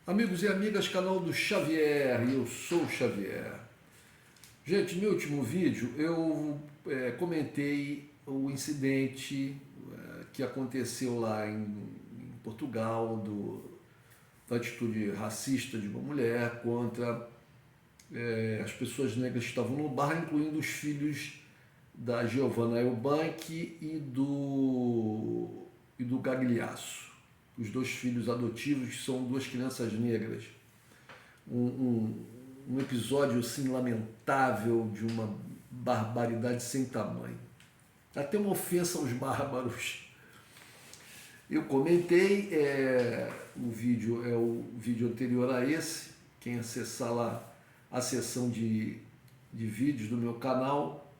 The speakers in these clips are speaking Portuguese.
Amigos e amigas, canal do Xavier, e eu sou o Xavier. Gente, no meu último vídeo eu comentei o incidente que aconteceu lá em Portugal, da atitude racista de uma mulher contra as pessoas negras que estavam no bar, incluindo os filhos da Giovanna Eubank e do Gagliasso, os dois filhos adotivos que são duas crianças negras. Um episódio assim lamentável, de uma barbaridade sem tamanho. Até uma ofensa aos bárbaros. Eu comentei, o vídeo é o vídeo anterior a esse. Quem acessar lá a seção de vídeos do meu canal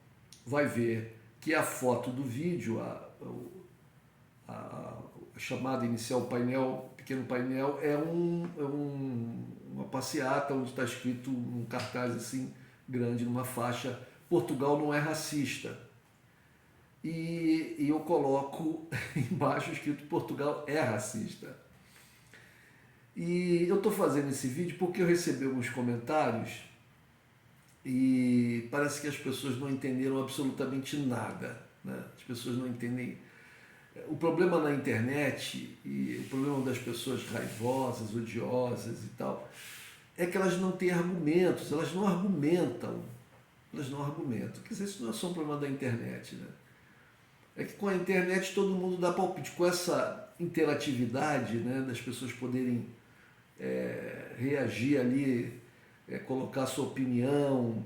vai ver que a foto do vídeo, a chamada inicial painel, pequeno painel, é uma passeata onde está escrito um cartaz assim grande numa faixa: Portugal não é racista. E eu coloco embaixo escrito: Portugal é racista. E eu estou fazendo esse vídeo porque eu recebi alguns comentários e parece que as pessoas não entenderam absolutamente nada, né? As pessoas não entendem. O problema na internet e o problema das pessoas raivosas, odiosas e tal, é que elas não têm argumentos, elas não argumentam. Quer dizer, isso não é só um problema da internet, né? É que com a internet todo mundo dá palpite. Com essa interatividade, né, das pessoas poderem reagir ali, colocar sua opinião,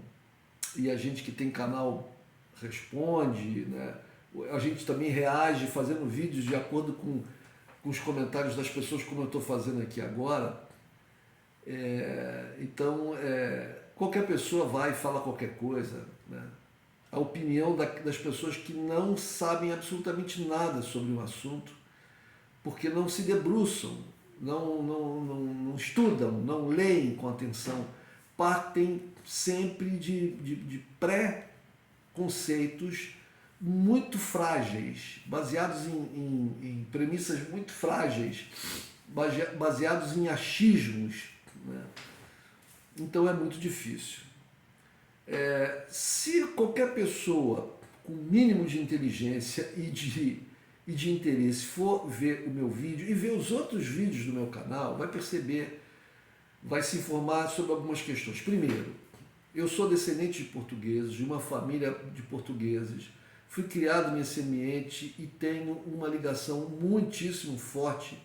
e a gente que tem canal responde, né? A gente também reage fazendo vídeos de acordo com os comentários das pessoas, como eu estou fazendo aqui agora. Então, qualquer pessoa vai e fala qualquer coisa, né? A opinião das pessoas que não sabem absolutamente nada sobre o assunto, porque não se debruçam, não estudam, não leem com atenção, partem sempre de pré-conceitos muito frágeis, baseados em premissas muito frágeis, baseados em achismos, né? Então é muito difícil. Se qualquer pessoa com mínimo de inteligência e de interesse for ver o meu vídeo e ver os outros vídeos do meu canal, vai perceber, vai se informar sobre algumas questões. Primeiro, eu sou descendente de portugueses, de uma família de portugueses, fui criado nesse ambiente e tenho uma ligação muitíssimo forte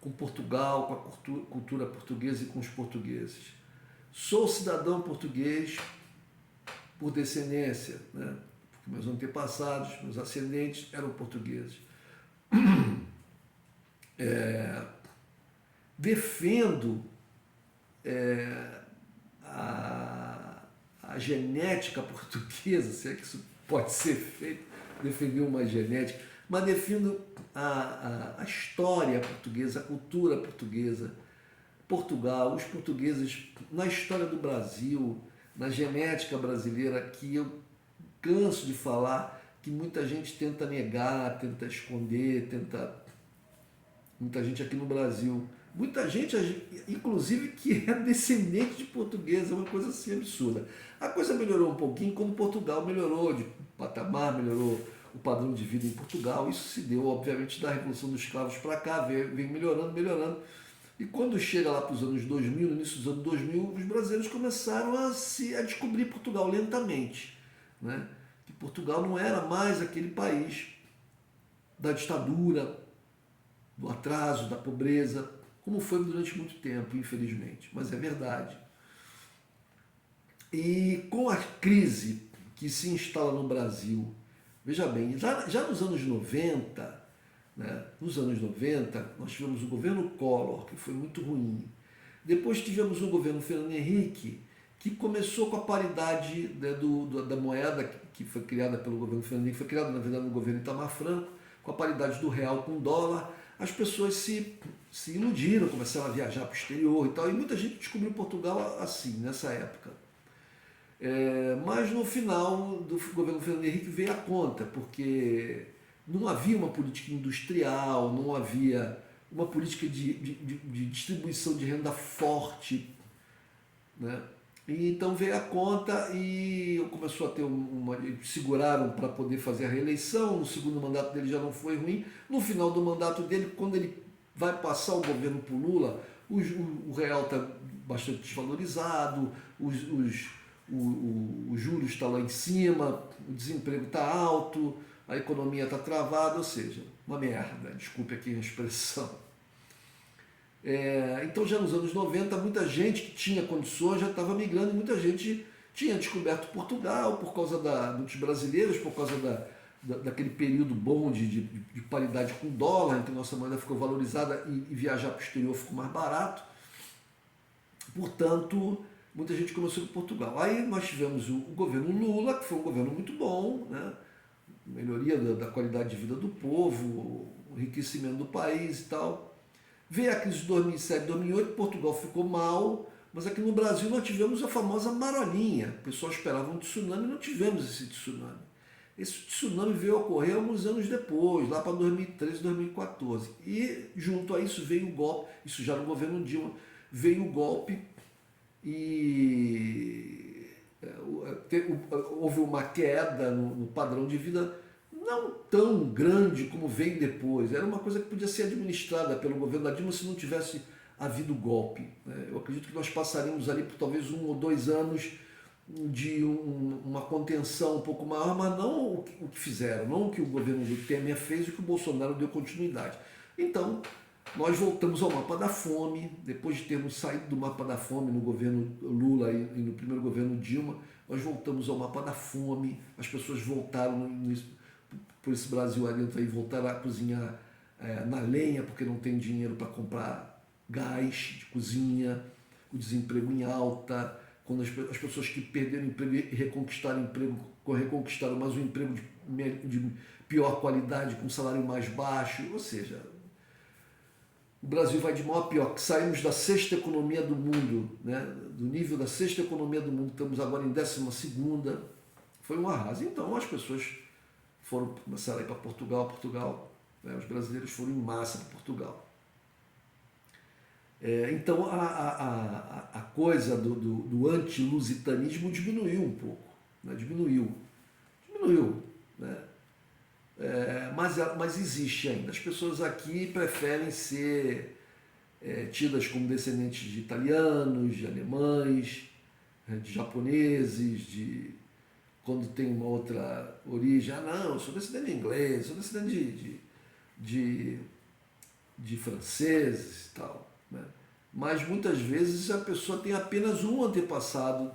com Portugal, com a cultura portuguesa e com os portugueses. Sou cidadão português por descendência, né? Porque meus antepassados, meus ascendentes eram portugueses. Defendo a genética portuguesa, se é que isso pode ser feito, defender uma genética, mas defendo a história portuguesa, a cultura portuguesa, Portugal, os portugueses na história do Brasil, na genética brasileira, que eu canso de falar, que muita gente tenta negar, tenta esconder, muita gente aqui no Brasil, muita gente, inclusive, que é descendente de português, é uma coisa assim absurda. A coisa melhorou um pouquinho quando Portugal melhorou de patamar, melhorou o padrão de vida em Portugal. Isso se deu, obviamente, da Revolução dos Escravos para cá, vem melhorando. E quando chega lá para os anos 2000, no início dos anos 2000, os brasileiros começaram a descobrir Portugal lentamente, né? Que Portugal não era mais aquele país da ditadura, do atraso, da pobreza, como foi durante muito tempo, infelizmente, mas é verdade. E com a crise que se instala no Brasil, veja bem, já nos anos 90, né, nós tivemos o governo Collor, que foi muito ruim. Depois tivemos o governo Fernando Henrique, que começou com a paridade, né, da moeda que foi criada pelo governo Fernando Henrique, foi criada na verdade no governo Itamar Franco, com a paridade do real com o dólar. As pessoas se iludiram, começaram a viajar para o exterior e tal, e muita gente descobriu Portugal assim, nessa época. Mas no final do governo Fernando Henrique veio a conta, porque não havia uma política industrial, não havia uma política de distribuição de renda forte, né? E então veio a conta e começou a ter seguraram para poder fazer a reeleição. No segundo mandato dele já não foi ruim. No final do mandato dele, quando ele vai passar o governo para o Lula, o real está bastante desvalorizado, o juros está lá em cima, o desemprego está alto, a economia está travada, ou seja, uma merda, desculpe aqui a expressão. Então já nos anos 90, muita gente que tinha condições já estava migrando, e muita gente tinha descoberto Portugal por causa muitos brasileiros, por causa daquele período bom de paridade com o dólar, então nossa moeda ficou valorizada e viajar para o exterior ficou mais barato. Portanto, muita gente começou por Portugal. Aí nós tivemos o governo Lula, que foi um governo muito bom, né? Melhoria da qualidade de vida do povo, o enriquecimento do país e tal. Veio a crise de 2007, 2008, Portugal ficou mal, mas aqui no Brasil nós tivemos a famosa marolinha. O pessoal esperava um tsunami, não tivemos esse tsunami. Esse tsunami veio a ocorrer alguns anos depois, lá para 2013, 2014. E junto a isso veio o golpe, isso já no governo Dilma, veio o golpe e houve uma queda no padrão de vida não tão grande como veio depois. Era uma coisa que podia ser administrada pelo governo da Dilma se não tivesse havido golpe. Eu acredito que nós passaríamos ali por talvez 1 ou 2 anos de uma contenção um pouco maior, mas não o que fizeram, não o que o governo do Temer fez e o que o Bolsonaro deu continuidade. Então, nós voltamos ao mapa da fome, depois de termos saído do mapa da fome no governo Lula e no primeiro governo Dilma, nós voltamos ao mapa da fome, as pessoas voltaram por esse Brasil adentro aí, voltaram a cozinhar na lenha, porque não tem dinheiro para comprar gás de cozinha, o desemprego em alta, quando as pessoas que perderam emprego e reconquistaram emprego, reconquistaram mais um emprego de pior qualidade, com salário mais baixo, ou seja, o Brasil vai de mal a pior, saímos da 6ª economia do mundo, né? Do nível da 6ª economia do mundo, estamos agora em 12ª, foi um arraso. Então as pessoas começaram a ir para Portugal, né? Os brasileiros foram em massa para Portugal. Então a coisa do anti-lusitanismo diminuiu um pouco, né? Diminuiu, né? Mas existe ainda. As pessoas aqui preferem ser tidas como descendentes de italianos, de alemães, de japoneses, quando tem uma outra origem. Não, eu sou descendente de inglês, sou descendente de franceses e tal, né? Mas muitas vezes a pessoa tem apenas um antepassado,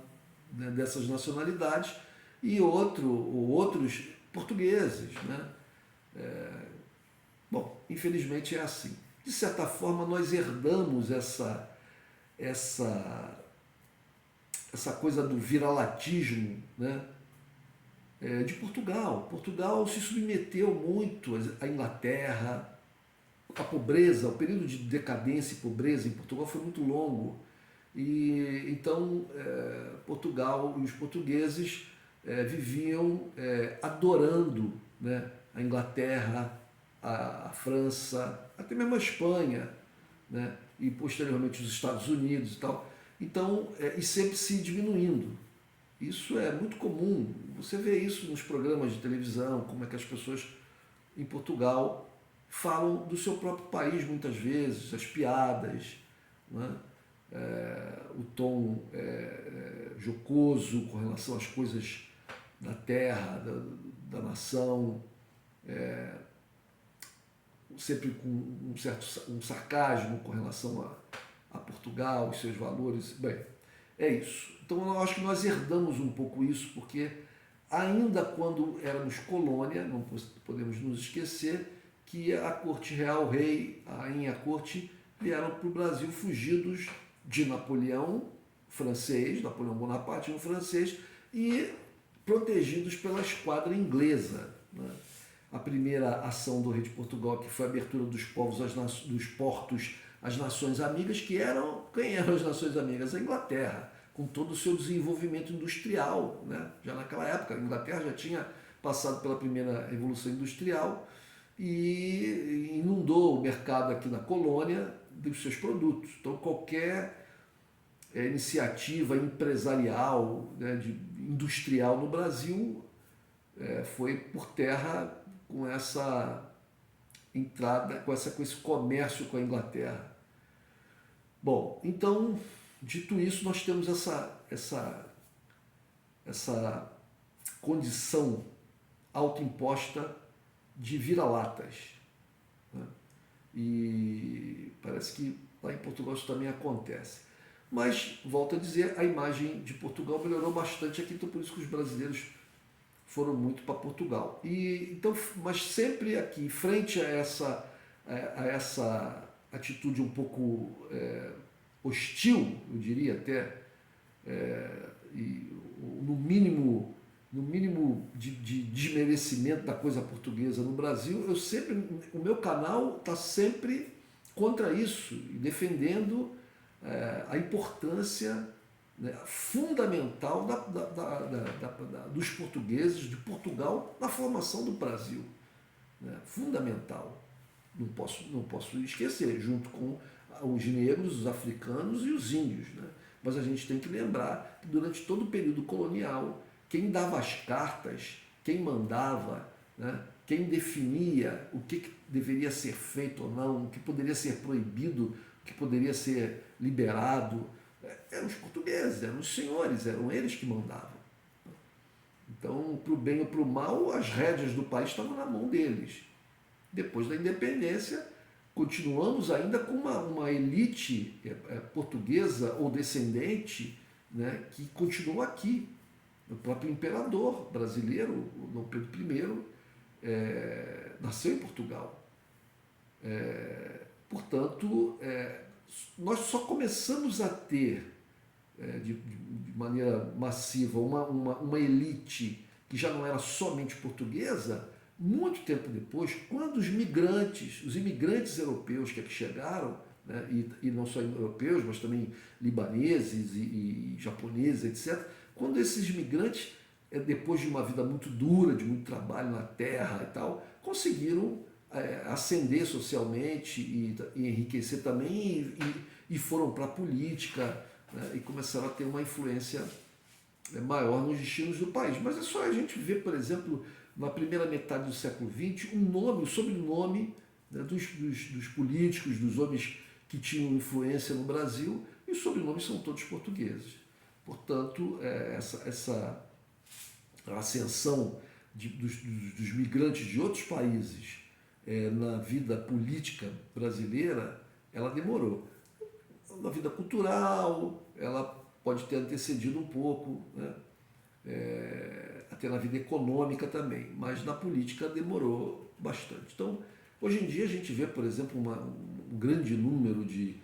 né, dessas nacionalidades e outros portugueses, né? Bom, infelizmente é assim. De certa forma, nós herdamos essa coisa do viralatismo, né? De Portugal. Portugal se submeteu muito à Inglaterra, a pobreza, o período de decadência e pobreza em Portugal foi muito longo. E então Portugal e os portugueses viviam adorando, né, a Inglaterra, a França, até mesmo a Espanha, né, e posteriormente os Estados Unidos e tal. Então, e sempre se diminuindo. Isso é muito comum, você vê isso nos programas de televisão, como é que as pessoas em Portugal falam do seu próprio país muitas vezes, as piadas, né? O tom jocoso com relação às coisas da terra, da nação, sempre com um sarcasmo com relação a Portugal e seus valores. Bem, é isso. Então eu acho que nós herdamos um pouco isso, porque ainda quando éramos colônia, não podemos nos esquecer que a corte real, o rei, a rainha, a corte, vieram para o Brasil fugidos de Napoleão francês, Napoleão Bonaparte, um francês, e protegidos pela esquadra inglesa, né? A primeira ação do rei de Portugal, que foi a abertura dos portos às nações amigas, quem eram as nações amigas? A Inglaterra, com todo o seu desenvolvimento industrial, né? Já naquela época, a Inglaterra já tinha passado pela primeira revolução industrial e inundou o mercado aqui na colônia dos seus produtos. Então, qualquer iniciativa empresarial, né, industrial no Brasil foi por terra com essa entrada, com esse comércio com a Inglaterra. Bom, então, dito isso, nós temos essa condição autoimposta de vira-latas, né? E parece que lá em Portugal isso também acontece. Mas, volto a dizer, a imagem de Portugal melhorou bastante aqui, então por isso que os brasileiros foram muito para Portugal. Então, mas sempre aqui, frente a essa atitude um pouco hostil, eu diria até, e no mínimo de desmerecimento da coisa portuguesa no Brasil, o meu canal está sempre contra isso e defendendo a importância, né, fundamental dos portugueses, de Portugal, na formação do Brasil, né? Fundamental. Não posso esquecer, junto com os negros, os africanos e os índios, né? Mas a gente tem que lembrar que durante todo o período colonial, quem dava as cartas, quem mandava, né, quem definia o que deveria ser feito ou não, o que poderia ser proibido, o que poderia ser liberado, eram os portugueses, eram os senhores, eram eles que mandavam. Então, para o bem ou para o mal, as rédeas do país estavam na mão deles. Depois da independência, continuamos ainda com uma elite portuguesa ou descendente, né, que continua aqui. O próprio imperador brasileiro, Dom Pedro I, nasceu em Portugal. Portanto, nós só começamos a ter, de maneira massiva, uma elite que já não era somente portuguesa, muito tempo depois, quando os imigrantes europeus que aqui chegaram, né, e não só europeus, mas também libaneses e japoneses, etc., quando esses imigrantes, depois de uma vida muito dura, de muito trabalho na terra e tal, conseguiram ascender socialmente e enriquecer também e foram para a política, né, e começaram a ter uma influência maior nos destinos do país. Mas é só a gente ver, por exemplo, na primeira metade do século XX, o sobrenome, né, dos políticos, dos homens que tinham influência no Brasil, e os sobrenomes são todos portugueses. Portanto, essa ascensão dos migrantes de outros países na vida política brasileira, ela demorou. Na vida cultural, ela pode ter antecedido um pouco, né? Até na vida econômica também, mas na política demorou bastante. Então, hoje em dia a gente vê, por exemplo, um grande número de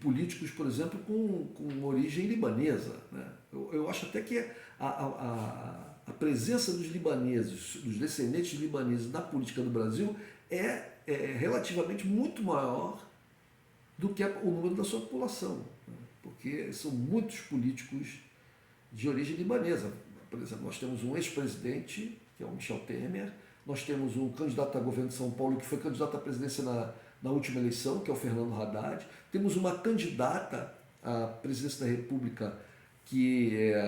políticos, por exemplo, com origem libanesa, né? Eu acho até que a presença dos libaneses, dos descendentes de libaneses na política do Brasil é relativamente muito maior do que o número da sua população, né? Porque são muitos políticos de origem libanesa. Por exemplo, nós temos um ex-presidente, que é o Michel Temer, nós temos um candidato a governo de São Paulo, que foi candidato à presidência na última eleição, que é o Fernando Haddad. Temos uma candidata à presidência da República, que é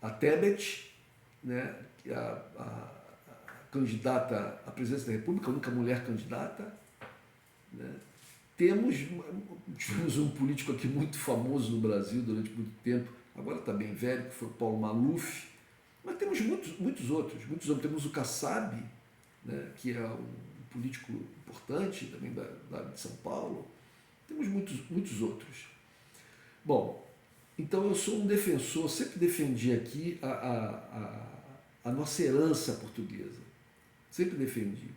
a Tebet, né, que é a candidata à presidência da República, a única mulher candidata, né? Tivemos um político aqui muito famoso no Brasil durante muito tempo, agora está bem velho, que foi o Paulo Maluf, mas temos muitos outros. Temos o Kassab, né, que é um político importante também de São Paulo. Temos muitos outros. Bom, então eu sou um defensor, sempre defendi aqui a nossa herança portuguesa. Sempre defendi.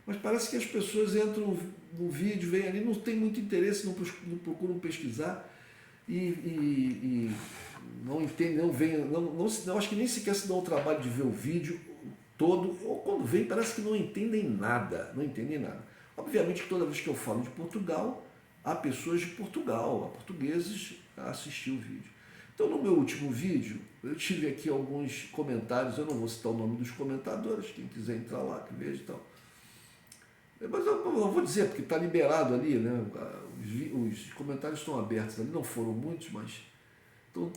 Mas parece que as pessoas entram no vídeo, vêm ali, não tem muito interesse, não procuram pesquisar e não entendem, não acho que nem sequer se dão o trabalho de ver o vídeo todo, ou quando vem parece que não entendem nada. Obviamente que toda vez que eu falo de Portugal, há pessoas de Portugal, há portugueses a assistir o vídeo. Então, no meu último vídeo, eu tive aqui alguns comentários, eu não vou citar o nome dos comentadores, quem quiser entrar lá, que veja e tal. Mas eu vou dizer, porque está liberado ali, né? Os comentários estão abertos ali, não foram muitos, mas... Então,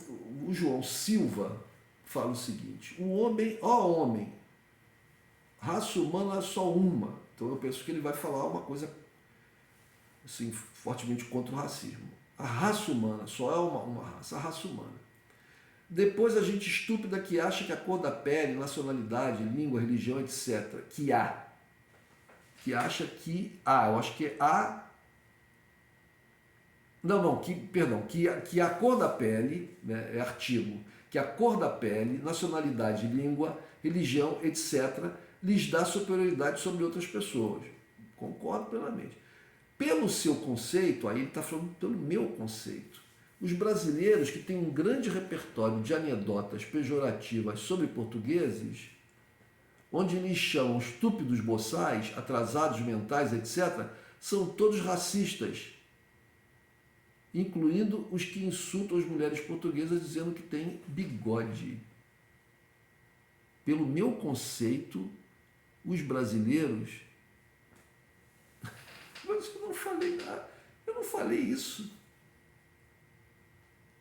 o João Silva fala o seguinte: o homem, ó homem, raça humana é só uma. Então eu penso que ele vai falar uma coisa assim, fortemente contra o racismo. A raça humana só é uma raça, a raça humana. Depois a gente estúpida que acha que a cor da pele, nacionalidade, língua, religião, etc., que acha que eu acho que é que a cor da pele, né, é artigo, que a cor da pele, nacionalidade, língua, religião, etc., lhes dá superioridade sobre outras pessoas. Concordo plenamente. Pelo seu conceito, aí ele está falando pelo meu conceito, os brasileiros que têm um grande repertório de anedotas pejorativas sobre portugueses, onde lhes chamam estúpidos boçais, atrasados mentais, etc., são todos racistas, incluindo os que insultam as mulheres portuguesas dizendo que têm bigode. Pelo meu conceito, os brasileiros... Mas eu não falei nada, eu não falei isso.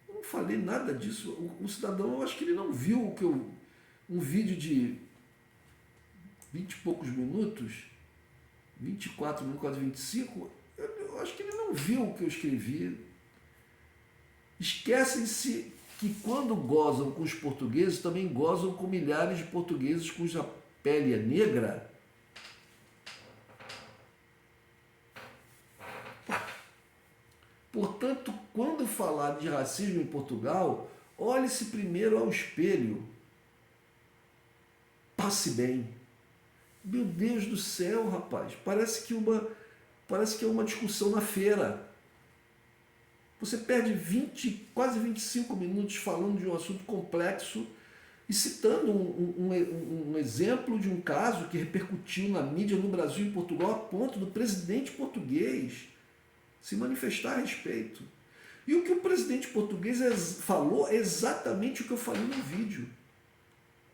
Eu não falei nada disso. O cidadão, eu acho que ele não viu um vídeo de 20 e poucos minutos, 24 minutos, quase 25, eu acho que ele não viu o que eu escrevi. Esquecem-se que quando gozam com os portugueses, também gozam com milhares de portugueses cuja pele é negra. Portanto, quando falar de racismo em Portugal, olhe-se primeiro ao espelho. Passe bem. Meu Deus do céu, rapaz, parece que é uma discussão na feira. Você perde quase 25 minutos falando de um assunto complexo e citando um exemplo de um caso que repercutiu na mídia no Brasil e em Portugal a ponto do presidente português se manifestar a respeito. E o que o presidente português falou é exatamente o que eu falei no vídeo.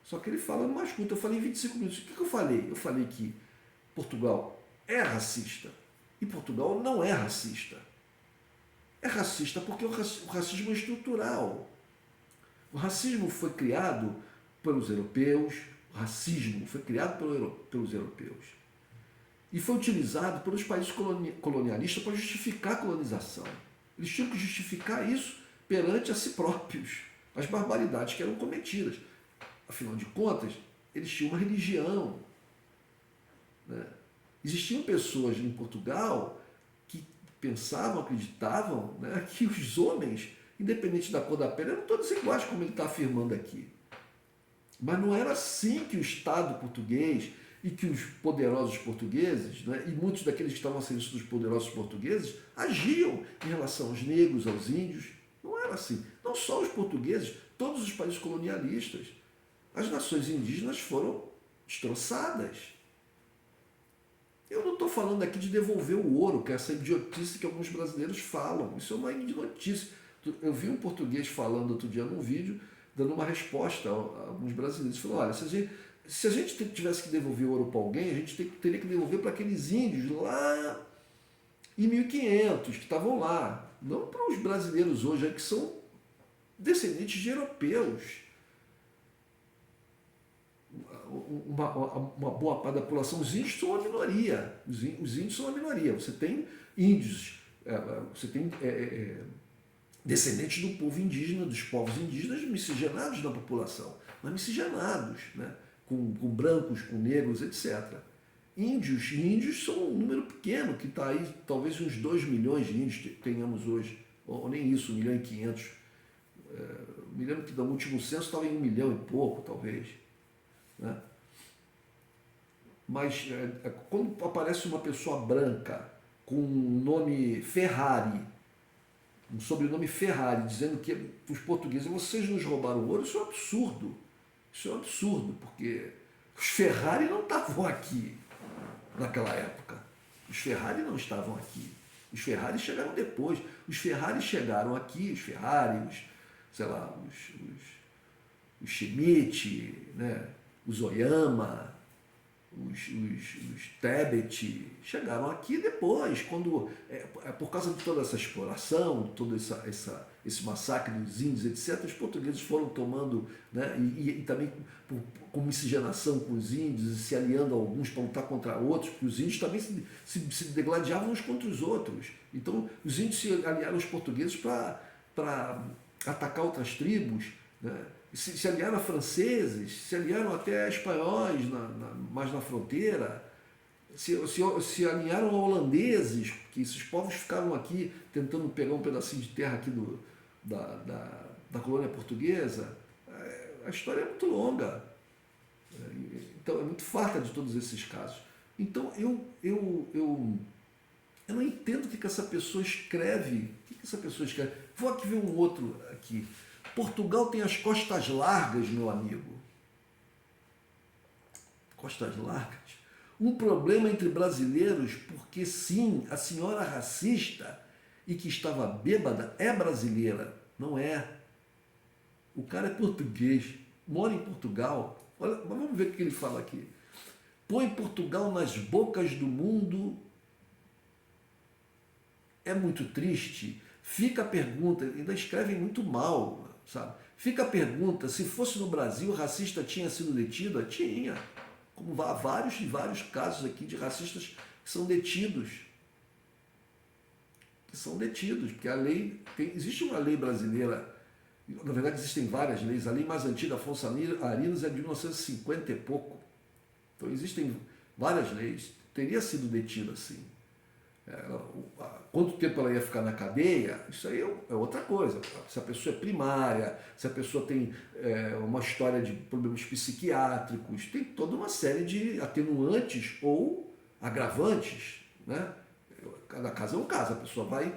Só que ele fala mais curto. Eu falei 25 minutos. O que eu falei? Eu falei que Portugal é racista e Portugal não é racista. É racista porque o racismo é estrutural. O racismo foi criado pelos europeus, o racismo foi criado pelos europeus e foi utilizado pelos países colonialistas para justificar a colonização. Eles tinham que justificar isso perante a si próprios, as barbaridades que eram cometidas. Afinal de contas, eles tinham uma religião, né? Existiam pessoas em Portugal que pensavam, acreditavam, né, que os homens, independente da cor da pele, eram todos iguais, como ele está afirmando aqui. Mas não era assim que o Estado português e que os poderosos portugueses, né, e muitos daqueles que estavam a serviço dos poderosos portugueses, agiam em relação aos negros, aos índios. Não era assim. Não só os portugueses, todos os países colonialistas. As nações indígenas foram destroçadas. Eu não estou falando aqui de devolver o ouro, que é essa idiotice que alguns brasileiros falam. Isso é uma idiotice. Eu vi um português falando outro dia num vídeo, dando uma resposta a alguns brasileiros. Falou, olha, se a gente tivesse que devolver ouro para alguém, a gente teria que devolver para aqueles índios lá em 1500, que estavam lá. Não para os brasileiros hoje, que são descendentes de europeus. Uma boa parte da população, os índios são uma minoria. Os índios são uma minoria. Você tem índios, você tem descendentes do povo indígena, dos povos indígenas miscigenados na população, mas miscigenados, né? com brancos, com negros, etc. Índios são um número pequeno, que está aí, talvez uns 2 milhões de índios que tenhamos hoje, ou nem isso, 1,5 milhão. Me lembro que no último censo estava em 1 milhão e pouco, talvez. Né? Mas quando aparece uma pessoa branca com um nome Ferrari, um sobrenome Ferrari, dizendo que os portugueses, vocês nos roubaram ouro, isso é um absurdo. Isso é um absurdo, porque os Ferrari não estavam aqui naquela época. Os Ferrari não estavam aqui. Os Ferrari chegaram depois. Os Ferrari chegaram aqui, os Ferrari, sei lá, os Schmidt, né? Os Oyama, os Tebet, chegaram aqui depois, quando, por causa de toda essa exploração, todo esse massacre dos índios, etc., os portugueses foram tomando, né, e também com miscigenação com os índios, se aliando a alguns para lutar contra outros, porque os índios também se degladiavam uns contra os outros. Então, os índios se aliaram aos portugueses para atacar outras tribos, né? Se aliaram a franceses, se aliaram até a espanhóis mais na fronteira, se alinharam a holandeses, porque esses povos ficaram aqui tentando pegar um pedacinho de terra aqui da colônia portuguesa. A história é muito longa, então é muito farta de todos esses casos. Então eu não entendo o que essa pessoa escreve. O que essa pessoa escreve? Vou aqui ver um outro aqui. Portugal tem as costas largas, meu amigo. Costas largas. Um problema entre brasileiros, porque sim, a senhora racista e que estava bêbada é brasileira. Não é. O cara é português, mora em Portugal. Olha, vamos ver o que ele fala aqui. Põe Portugal nas bocas do mundo. É muito triste. Fica a pergunta, ainda escrevem muito mal, sabe? Fica a pergunta, se fosse no Brasil, o racista tinha sido detido? Tinha. Como há vários casos aqui de racistas que são detidos. Porque a lei, existe uma lei brasileira, na verdade existem várias leis, a lei mais antiga, Afonso Arinos, é de 1950 e pouco. Então existem várias leis, teria sido detido assim. Quanto tempo ela ia ficar na cadeia, isso aí é outra coisa. Se a pessoa é primária, se a pessoa tem uma história de problemas psiquiátricos, tem toda uma série de atenuantes ou agravantes, né? Cada caso é um caso, a pessoa vai...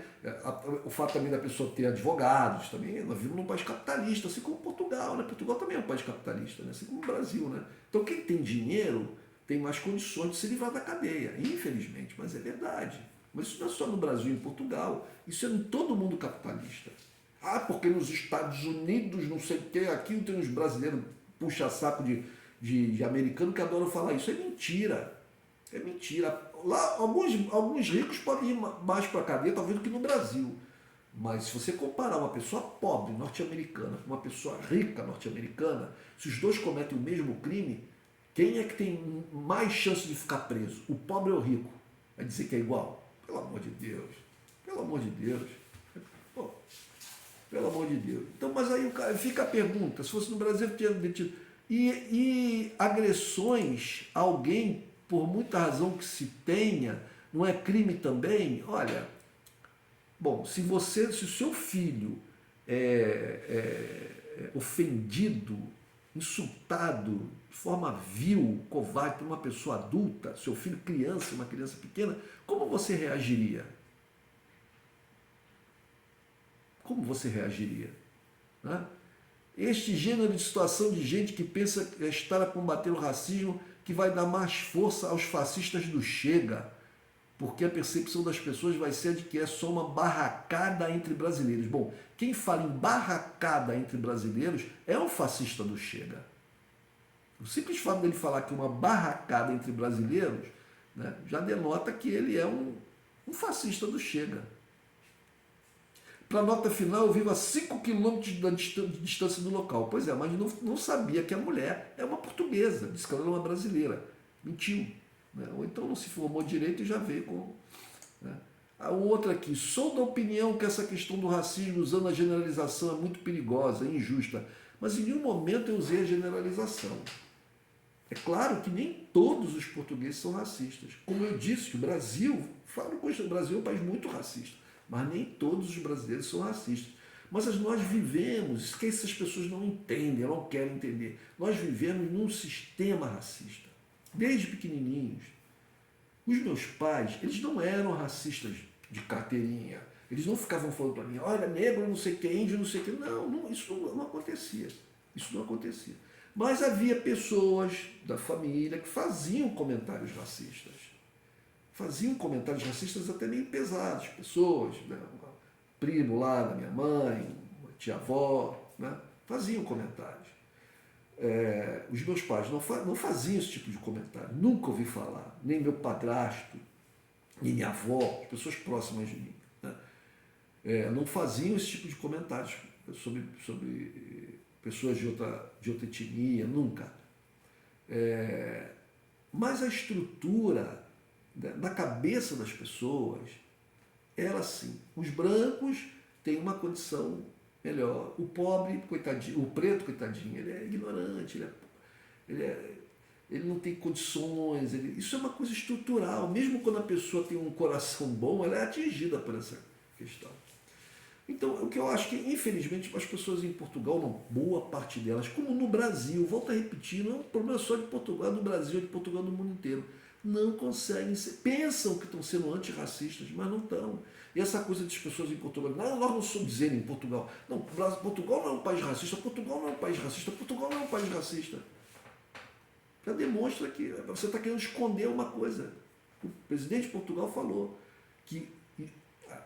O fato também da pessoa ter advogados, também, nós vivemos num país capitalista, assim como Portugal, né? Portugal também é um país capitalista, né? Assim como o Brasil, né? Então quem tem dinheiro tem mais condições de se livrar da cadeia, infelizmente, mas é verdade. Mas isso não é só no Brasil e em Portugal, isso é em todo mundo capitalista. Porque nos Estados Unidos, não sei o que, aqui tem uns brasileiros puxa-saco de americano que adoram falar isso. É mentira. É mentira. Lá, alguns ricos podem ir mais para a cadeia, talvez, do que no Brasil. Mas se você comparar uma pessoa pobre norte-americana com uma pessoa rica norte-americana, se os dois cometem o mesmo crime, quem é que tem mais chance de ficar preso? O pobre ou o rico? Vai dizer que é igual? Pelo amor de Deus. Pelo amor de Deus. Pô, pelo amor de Deus. Então, mas aí fica a pergunta, se fosse no Brasil, tinha detido. E agressões a alguém, por muita razão que se tenha, não é crime também? Olha, bom, se o seu filho é ofendido, insultado de forma vil, covarde por uma pessoa adulta, seu filho criança, uma criança pequena, como você reagiria? Como você reagiria? Né? Este gênero de situação de gente que pensa estar a combater o racismo que vai dar mais força aos fascistas do Chega, porque a percepção das pessoas vai ser de que é só uma barracada entre brasileiros. Bom, quem fala em barracada entre brasileiros é um fascista do Chega. O simples fato dele falar que é uma barracada entre brasileiros, né, já denota que ele é um fascista do Chega. Para a nota final, eu vivo a 5 quilômetros de distância do local. Pois é, mas não sabia que a mulher é uma portuguesa, disse que ela era uma brasileira. Mentiu. Né? Ou então não se formou direito e já veio com... Né? A outra aqui, sou da opinião que essa questão do racismo usando a generalização é muito perigosa, é injusta, mas em nenhum momento eu usei a generalização. É claro que nem todos os portugueses são racistas. Como eu disse, o Brasil, falo com o Brasil é um país muito racista, mas nem todos os brasileiros são racistas. Mas nós vivemos, isso que essas pessoas não entendem, não querem entender, nós vivemos num sistema racista, desde pequenininhos. Os meus pais, eles não eram racistas de carteirinha, eles não ficavam falando para mim, olha, negro, não sei o que, índio, não sei o que. Não, isso não acontecia. Isso não acontecia. Mas havia pessoas da família que faziam comentários racistas. Faziam comentários racistas até meio pesados. Pessoas, né? Um primo lá da minha mãe, uma tia-avó, né? Faziam comentários. Os meus pais não faziam esse tipo de comentário, nunca ouvi falar, nem meu padrasto, nem minha avó, as pessoas próximas de mim, né? Não faziam esse tipo de comentários sobre pessoas de outra etnia, nunca. Mas a estrutura, né, na cabeça das pessoas era assim: os brancos têm uma condição melhor, o pobre, coitadinho, o preto, coitadinho, ele é ignorante, ele não tem condições, isso é uma coisa estrutural. Mesmo quando a pessoa tem um coração bom, ela é atingida por essa questão. Então, o que eu acho que, infelizmente, as pessoas em Portugal, uma boa parte delas, como no Brasil, volto a repetir, não é um problema só de Portugal, do Brasil, de Portugal, do mundo inteiro, não conseguem ser, pensam que estão sendo antirracistas, mas não estão. E essa coisa das pessoas em Portugal, não, nós não somos dizendo em Portugal, não, Portugal não é um país racista, Portugal não é um país racista, Portugal não é um país racista. Já demonstra que você está querendo esconder uma coisa. O presidente de Portugal falou que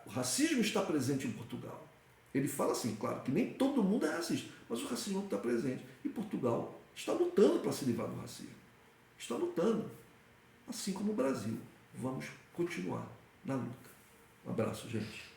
o racismo está presente em Portugal. Ele fala assim, claro, que nem todo mundo é racista, mas o racismo está presente. E Portugal está lutando para se livrar do racismo. Está lutando. Assim como o Brasil. Vamos continuar na luta. Um abraço, gente.